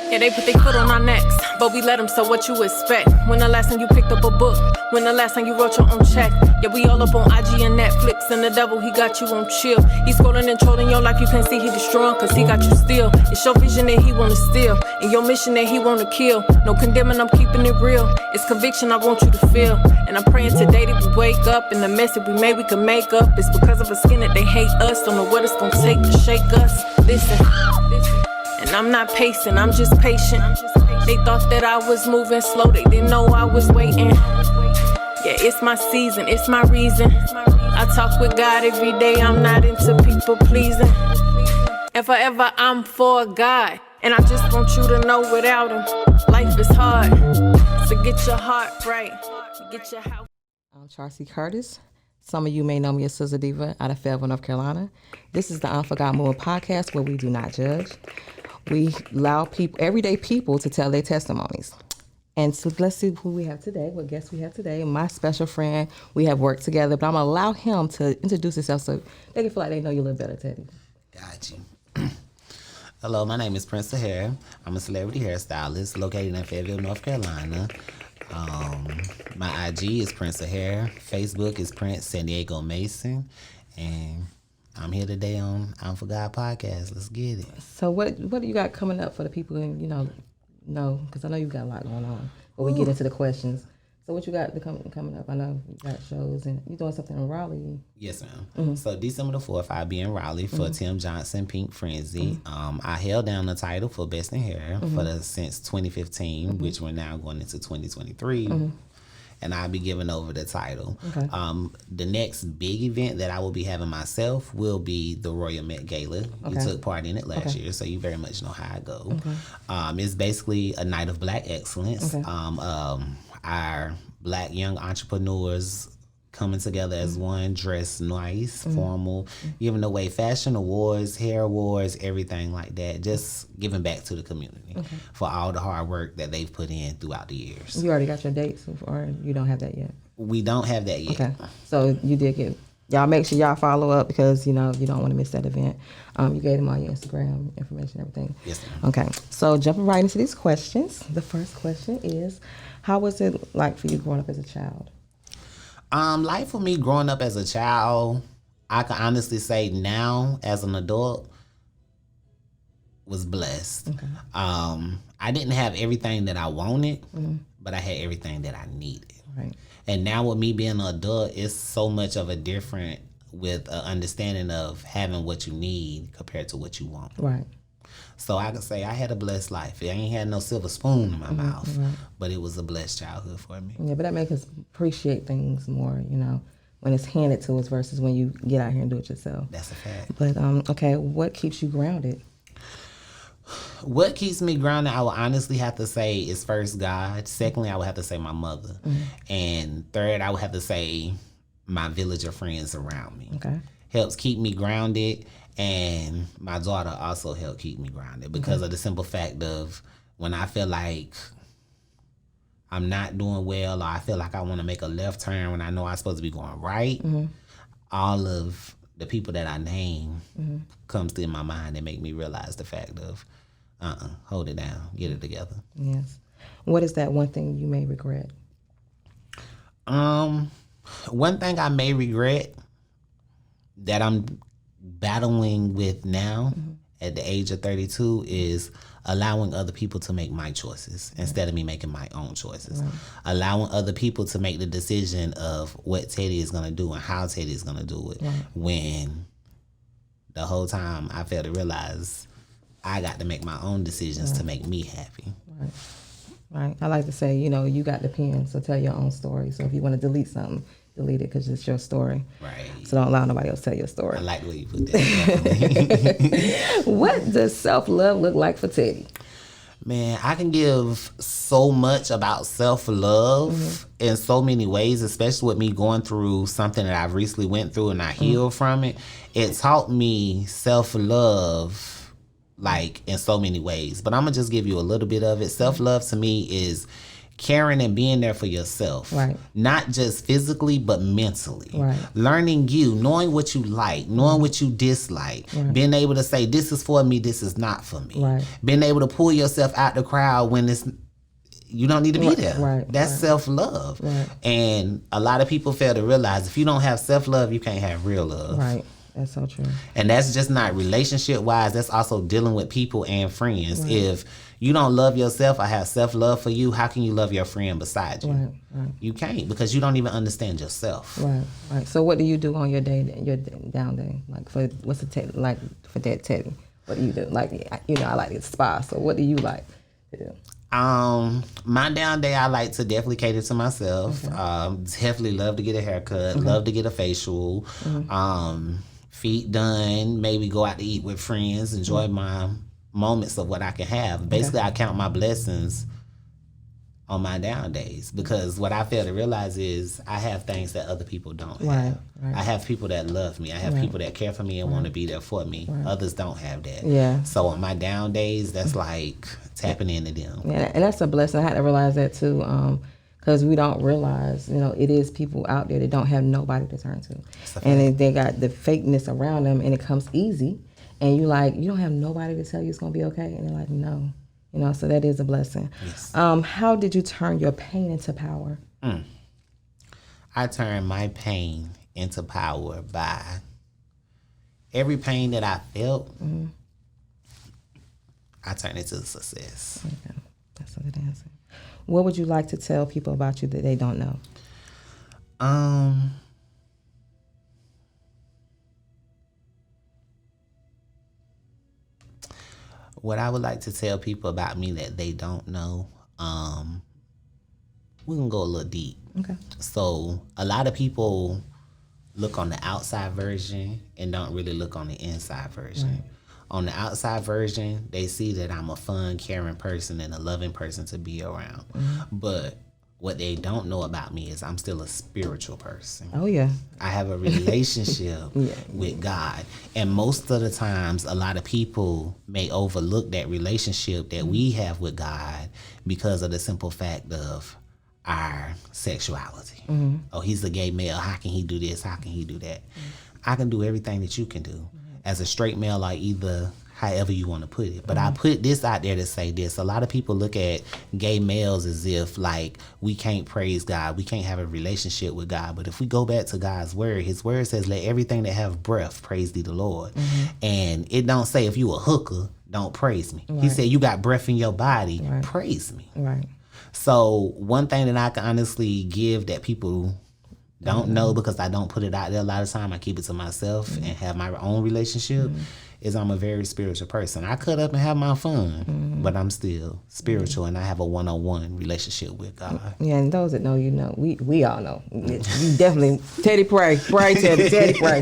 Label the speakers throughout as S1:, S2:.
S1: Yeah, they put their foot on our necks, but we let them, so what you expect? When the last time you picked up a book? When the last time you wrote your own check? Yeah, we all up on IG and Netflix, and the devil, he got you on chill. He's scrolling and trolling your life, you can't see he destroying, cause he got you still. It's your vision that he wanna steal, and your mission that he wanna kill. No condemning, I'm keeping it real. It's conviction I want you to feel. And I'm praying today that we wake up, and the mess that we made we can make up. It's because of a skin that they hate us, don't know what it's gonna take to shake us. Listen. And I'm not pacing, I'm just patient. They thought that I was moving slow, they didn't know I was waiting. Yeah, it's my season, it's my reason. I talk with God every day, I'm not into people pleasing. And forever I'm for God, and I just want you to know without him, life is hard. So get your heart right, get your house.
S2: I'm Charcy Curtis. Some of you may know me as Sister Diva out of Fayetteville, North Carolina. This is the IM4GOD Movement podcast where we do not judge. We allow people, everyday people, to tell their testimonies. And so let's see who we have today, what guests we have today. My special friend, we have worked together, but I'm going to allow him to introduce himself so they can feel like they know you a little better, Teddy.
S3: Got you. Hello, my name is Princeofhair. I'm a celebrity hairstylist located in Fayetteville, North Carolina. My IG is Princeofhair. Facebook is Prince Sandeio Mason. And I'm here today on IM4GOD podcast. Let's get it.
S2: So what do you got coming up for the people who, know, because I know you've got a lot going on. But we get into the questions. So what you got coming up? I know you got shows and you're doing something in Raleigh.
S3: Yes, ma'am. Mm-hmm. So December the 4th, I'll be in Raleigh for Tim Johnson Pink Frenzy. I held down the title for Best in Hair since 2015, which we're now going into 2023. And I'll be giving over the title. Okay. The next big event that I will be having myself will be the Royal Met Gala. Okay. You took part in it last year, so you very much know how I go. Okay. It's basically a night of Black excellence. Okay. Our Black young entrepreneurs coming together as one, dressed nice, formal, giving away fashion awards, hair awards, everything like that. Just giving back to the community for all the hard work that they've put in throughout the years.
S2: You already got your dates, or you don't have that yet?
S3: We don't have that yet.
S2: Okay. So you did get, y'all make sure y'all follow up because, you don't want to miss that event. You gave them all your Instagram information, everything.
S3: Yes, ma'am.
S2: Okay. So jumping right into these questions. The first question is, how was it like for you growing up as a child?
S3: Life for me growing up as a child, I can honestly say now as an adult, was blessed. Okay. I didn't have everything that I wanted, but I had everything that I needed. Right. And now with me being an adult, it's so much of a different with an understanding of having what you need compared to what you want. Right. So I can say I had a blessed life. I ain't had no silver spoon in my mouth, but it was a blessed childhood for me.
S2: Yeah, but that makes us appreciate things more, when it's handed to us versus when you get out here and do it yourself.
S3: That's a fact.
S2: But, okay, what keeps you grounded?
S3: What keeps me grounded, I would honestly have to say, is first God. Secondly, I would have to say my mother. And third, I would have to say my village of friends around me. Okay. Helps keep me grounded. And my daughter also helped keep me grounded because of the simple fact of when I feel like I'm not doing well or I feel like I want to make a left turn when I know I'm supposed to be going right, all of the people that I name comes to my mind and make me realize the fact of, hold it down, get it together. Yes.
S2: What is that one thing you may regret?
S3: One thing I may regret that I'm battling with now at the age of 32 is allowing other people to make my choices instead of me making my own choices. Allowing other people to make the decision of what Teddy is going to do and how Teddy is going to do it when the whole time I fail to realize I got to make my own decisions to make me happy.
S2: Right. I like to say, you got the pen, so tell your own story. So if you want to delete something, delete it because it's your story. Right. So don't allow nobody else to tell your story.
S3: I like the way you put that.
S2: What does self-love look like for Teddy?
S3: Man, I can give so much about self-love in so many ways, especially with me going through something that I've recently went through and I healed from it. It taught me self-love in so many ways. But I'm going to just give you a little bit of it. Self-love to me is caring and being there for yourself.
S2: Right.
S3: Not just physically, but mentally.
S2: Right.
S3: Learning you, knowing what you like, knowing what you dislike, being able to say, this is for me, this is not for me.
S2: Right.
S3: Being able to pull yourself out the crowd when you don't need to be there.
S2: Right.
S3: That's self-love.
S2: Right.
S3: And a lot of people fail to realize if you don't have self-love, you can't have real love.
S2: Right. That's so true.
S3: And that's just not relationship-wise. That's also dealing with people and friends.
S2: Right.
S3: If you don't love yourself or have self-love for you, how can you love your friend beside you?
S2: Right. Right.
S3: You can't, because you don't even understand yourself.
S2: Right. Right. So what do you do on your down day? Like for what's the for that Teddy? What do you do? Like, you know, I like to spa. So what do you like to do?
S3: My down day, I like to definitely cater to myself. Okay. Definitely love to get a haircut. Okay. Love to get a facial. Mm-hmm. Feet done. Maybe go out to eat with friends. Enjoy my moments of what I can have. Basically, I count my blessings on my down days, because what I fail to realize is I have things that other people don't have. Right. I have people that love me. I have people that care for me and want to be there for me. Right. Others don't have that. Yeah. So on my down days, that's like tapping into them. Yeah, and that's a blessing. I had to realize that too, because we don't realize, you know, it is people out there that don't have nobody to turn to, and they got the fakeness around them, and it comes easy, and you don't have nobody to tell you it's gonna be okay, and they're like, no. You know, so that is a blessing. Yes. How did you turn your pain into power? I turned my pain into power by every pain that I felt, I turned it to success. Okay. That's a good answer. What would you like to tell people about you that they don't know? What I would like to tell people about me that they don't know, we can go a little deep. Okay. So a lot of people look on the outside version and don't really look on the inside version. Right. On the outside version, they see that I'm a fun, caring person and a loving person to be around. But what they don't know about me is I'm still a spiritual person. Oh, yeah. I have a relationship with God. And most of the times, a lot of people may overlook that relationship that we have with God because of the simple fact of our sexuality. Oh, he's a gay male. How can he do this? How can he do that? I can do everything that you can do. As a straight male, or either however you want to put it. But I put this out there to say this. A lot of people look at gay males as if like we can't praise God. We can't have a relationship with God. But if we go back to God's word, his word says, let everything that have breath praise thee the Lord. And it don't say if you a hooker, don't praise me. Right. He said you got breath in your body, praise me. Right. So one thing that I can honestly give that people don't know, because I don't put it out there a lot of time, I keep it to myself and have my own relationship, is I'm a very spiritual person. I cut up and have my fun, but I'm still spiritual and I have a one-on-one relationship with God. Yeah, and those that know, you know, we all know. You definitely, Teddy pray, Teddy pray.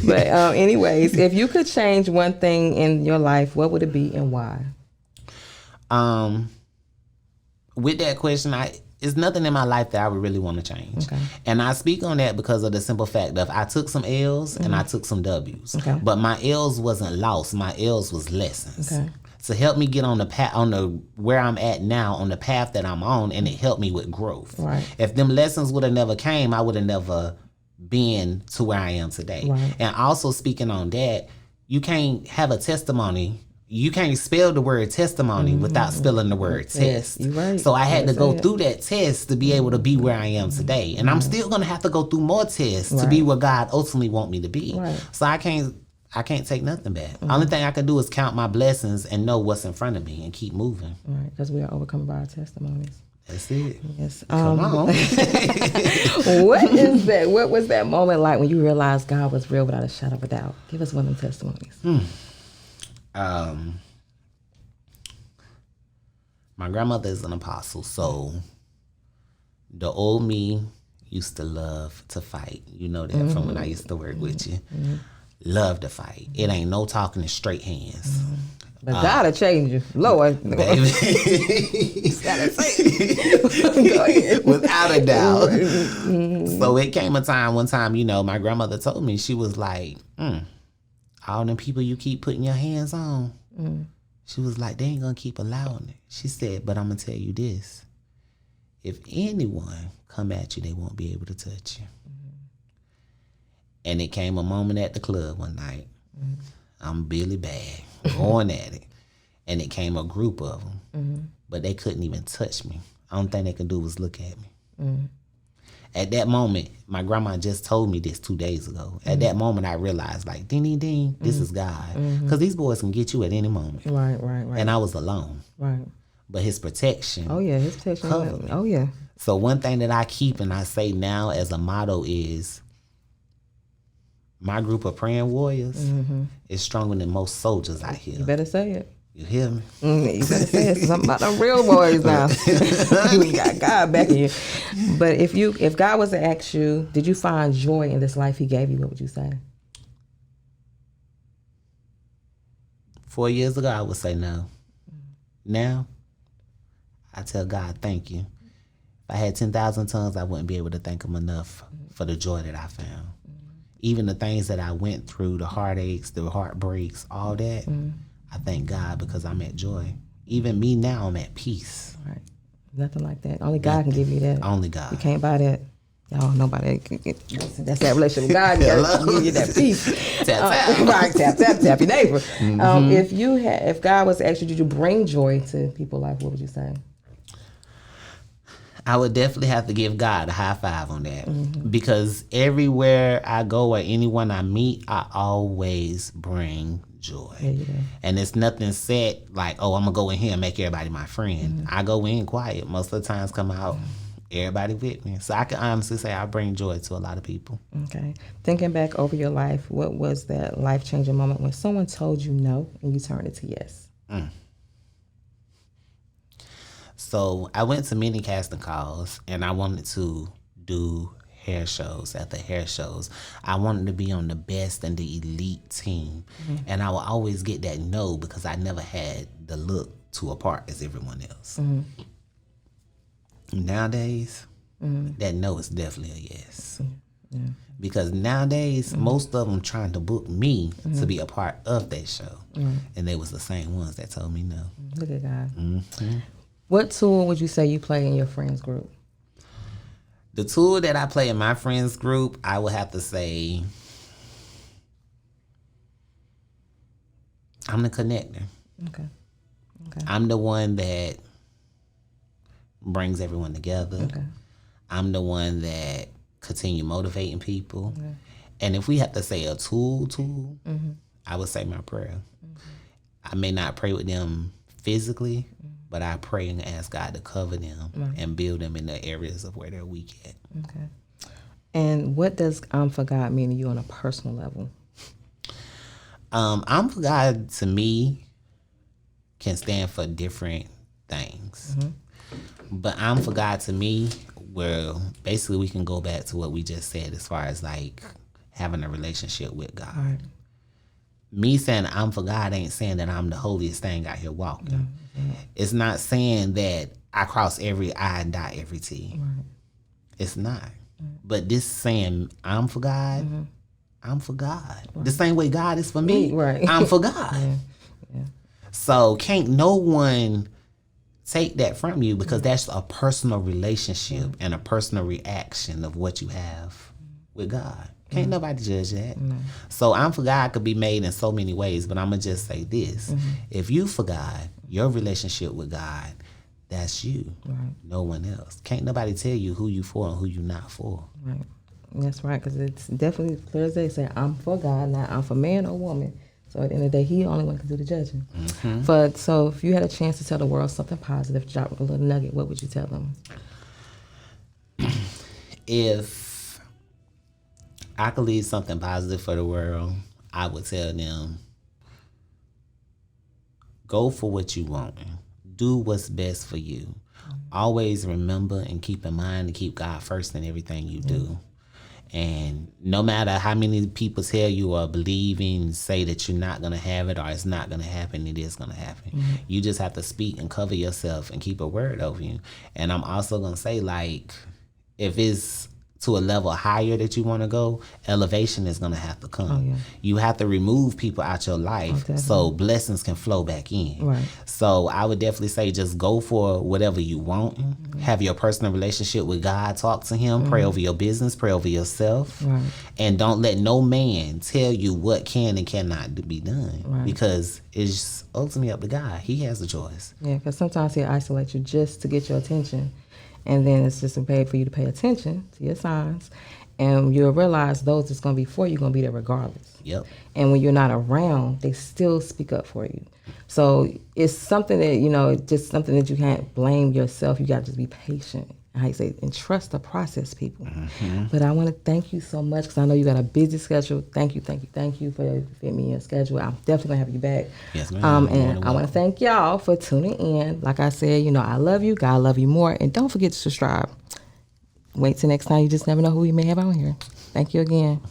S3: But anyways, if you could change one thing in your life, what would it be and why? With that question, it's nothing in my life that I would really want to change. Okay. And I speak on that because of the simple fact of I took some L's and I took some W's. Okay. But my L's wasn't lost. My L's was lessons. Okay. To help me get on the path, where I'm at now, on the path that I'm on, and it helped me with growth. Right. If them lessons would have never came, I would have never been to where I am today. Right. And also speaking on that, you can't have a testimony. You can't spell the word testimony without spelling the word test. Yes, you're right. So I had to go through that test to be able to be where I am today. And I'm still going to have to go through more tests to be where God ultimately want me to be. Right. So I can't take nothing back. Only thing I can do is count my blessings and know what's in front of me and keep moving. Right, because we are overcome by our testimonies. That's it. Yes. Come on. What is that? What was that moment like when you realized God was real without a shadow of a doubt? Give us one of them testimonies. My grandmother is an apostle, so the old me used to love to fight. You know that from when I used to work with you. Love to fight. It ain't no talking in straight hands. But God will change you. Lord. Baby. Go ahead. Without a doubt. So it came a time, one time, you know, my grandmother told me, she was like, all them people you keep putting your hands on, she was like, they ain't gonna keep allowing it. She said, but I'm gonna tell you this. if anyone come at you, they won't be able to touch you. And it came a moment at the club one night. I'm Billy Bad, going at it. And it came a group of them, but they couldn't even touch me. Only thing they could do was look at me. At that moment, my grandma just told me this 2 days ago. At that moment, I realized, like, ding, ding, ding, this is God. Because these boys can get you at any moment.
S2: Right.
S3: And I was alone.
S2: Right.
S3: But his protection.
S2: Oh, yeah, his protection.
S3: Covered.
S2: Oh, yeah.
S3: So one thing that I keep and I say now as a motto is, my group of praying warriors is stronger than most soldiers out here.
S2: You better say it.
S3: You hear me?
S2: You better say it. Something about them real boys now. You got God backing you. But if God was to ask you, did you find joy in this life he gave you, what would you say?
S3: 4 years ago, I would say no. Now, I tell God, thank you. If I had 10,000 tongues, I wouldn't be able to thank him enough for the joy that I found. Even the things that I went through, the heartaches, the heartbreaks, all that, I thank God because I'm at joy. Even me now, I'm at peace.
S2: Right. Nothing like that. Only God can give you that.
S3: Only God.
S2: You can't buy that. Y'all, nobody can get that's that relationship with God. Got to give you that peace.
S3: Tap, tap.
S2: Right, tap your neighbor. If God was to ask you, did you bring joy to people's life, what would you say?
S3: I would definitely have to give God a high five on that because everywhere I go or anyone I meet, I always bring joy.
S2: Yeah.
S3: And it's nothing set like, oh, I'm going to go in here and make everybody my friend. I go in quiet. Most of the times come out, everybody with me. So I can honestly say I bring joy to a lot of people.
S2: Okay. Thinking back over your life, what was that life-changing moment when someone told you no and you turned it to yes?
S3: So I went to many casting calls and I wanted to do hair shows after hair shows. I wanted to be on the best and the elite team. And I would always get that no because I never had the look to a part as everyone else. Nowadays, that no is definitely a yes. Because nowadays, most of them trying to book me to be a part of that show. And they was the same ones that told me no.
S2: Look at God. What tool would you say you play in your friends group?
S3: The tool that I play in my friends group, I would have to say, I'm the connector.
S2: Okay.
S3: I'm the one that brings everyone together.
S2: Okay.
S3: I'm the one that continue motivating people. And if we have to say a tool, I would say my prayer. I may not pray with them physically, but I pray and ask God to cover them and build them in the areas of where they're weak at.
S2: Okay. And what does for God mean to you on a personal level?
S3: For God to me can stand for different things. But for God to me, where basically we can go back to what we just said as far as like having a relationship with God.
S2: Right.
S3: Me saying I'm for God ain't saying that I'm the holiest thing out here walking. It's not saying that I cross every I and dot every T. It's not. But this saying I'm for God, I'm for God. The same way God is for me, I'm for God. So can't no one take that from you because that's a personal relationship and a personal reaction of what you have with God. Can't nobody judge that. So I'm for God could be made in so many ways, but I'm going to just say this. If you for God, your relationship with God, that's you. No one else. Can't nobody tell you who you for and who you not for.
S2: Right. That's right, because it's definitely clear as day saying I'm for God, not I'm for man or woman. So at the end of the day, he the only one can do the judging. So if you had a chance to tell the world something positive, drop a little nugget, what would you tell them?
S3: If I could leave something positive for the world, I would tell them, go for what you want. Do what's best for you. Always remember and keep in mind to keep God first in everything you do. And no matter how many people tell you or believe in, say that you're not going to have it or it's not going to happen, it is going to happen. You just have to speak and cover yourself and keep a word over you. And I'm also going to say, like, if it's to a level higher that you want to go, elevation is going to have to come.
S2: Oh, yeah.
S3: You have to remove people out your life so blessings can flow back in.
S2: Right.
S3: So I would definitely say just go for whatever you want. Have your personal relationship with God. Talk to him. Pray over your business. Pray over yourself.
S2: Right.
S3: And don't let no man tell you what can and cannot be done. Because it's ultimately up to God. He has a choice.
S2: Yeah, because sometimes he'll isolate you just to get your attention. And then it's just a way for you to pay attention to your signs. And you'll realize those that's going to be for you, going to be there regardless.
S3: Yep.
S2: And when you're not around, they still speak up for you. So it's something that, just something that you can't blame yourself. You got to just be patient. How you say, and trust the process, people. But I want to thank you so much because I know you got a busy schedule. Thank you for fitting me in your schedule. I'm definitely going to have you back.
S3: Yes, ma'am.
S2: And I want to thank y'all for tuning in. Like I said, I love you. God love you more. And don't forget to subscribe. Wait till next time. You just never know who we may have on here. Thank you again.